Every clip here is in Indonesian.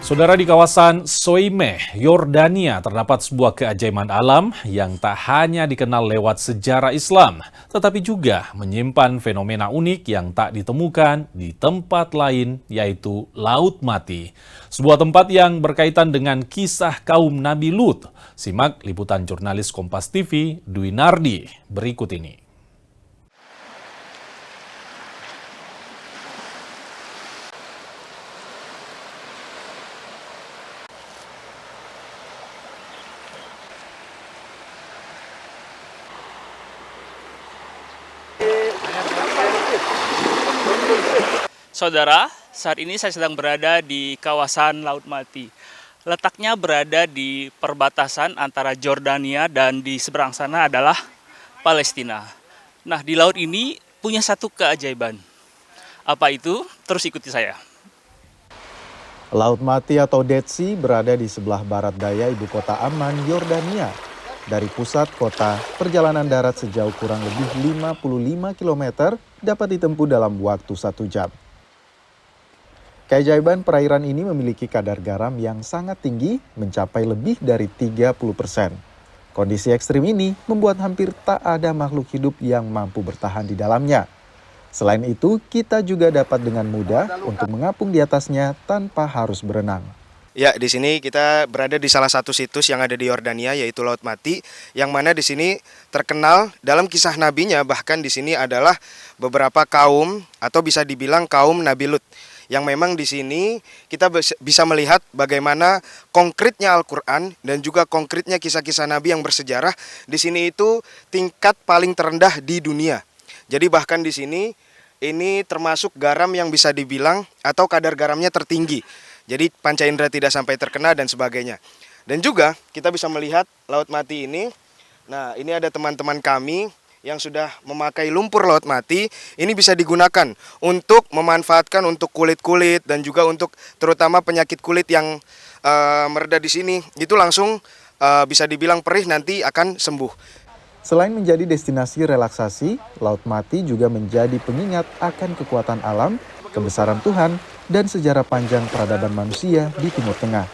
Saudara, di kawasan Soimeh, Yordania terdapat sebuah keajaiban alam yang tak hanya dikenal lewat sejarah Islam, tetapi juga menyimpan fenomena unik yang tak ditemukan di tempat lain, yaitu Laut Mati. Sebuah tempat yang berkaitan dengan kisah kaum Nabi Lut. Simak liputan jurnalis Kompas TV, Dwi Nardi, berikut ini. Saudara, saat ini saya sedang berada di kawasan Laut Mati. Letaknya berada di perbatasan antara Jordania dan di seberang sana adalah Palestina. Nah, di laut ini punya satu keajaiban. Apa itu? Terus ikuti saya. Laut Mati atau Dead Sea berada di sebelah barat daya ibu kota Amman, Yordania. Dari pusat kota, perjalanan darat sejauh kurang lebih 55 km dapat ditempuh dalam waktu 1 jam. Keajaiban perairan ini memiliki kadar garam yang sangat tinggi, mencapai lebih dari 30%. Kondisi ekstrim ini membuat hampir tak ada makhluk hidup yang mampu bertahan di dalamnya. Selain itu, kita juga dapat dengan mudah untuk mengapung di atasnya tanpa harus berenang. Ya, di sini kita berada di salah satu situs yang ada di Yordania, yaitu Laut Mati, yang mana di sini terkenal dalam kisah nabinya, bahkan di sini adalah beberapa kaum atau bisa dibilang kaum Nabi Lut. Yang memang di sini kita bisa melihat bagaimana konkretnya Al-Quran dan juga konkretnya kisah-kisah Nabi yang bersejarah. Di sini itu tingkat paling terendah di dunia. Jadi bahkan di sini ini termasuk garam yang bisa dibilang atau kadar garamnya tertinggi. Jadi panca indera tidak sampai terkena dan sebagainya. Dan juga kita bisa melihat Laut Mati ini. Nah, ini ada teman-teman kami yang sudah memakai lumpur Laut Mati. Ini bisa digunakan untuk memanfaatkan untuk kulit-kulit dan juga untuk terutama penyakit kulit yang mereda di sini. Itu langsung bisa dibilang perih, nanti akan sembuh. Selain menjadi destinasi relaksasi, Laut Mati juga menjadi pengingat akan kekuatan alam, kebesaran Tuhan, dan sejarah panjang peradaban manusia di Timur Tengah.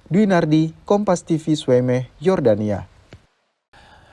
Dwi Nardi, Kompas TV, Soimeh, Yordania.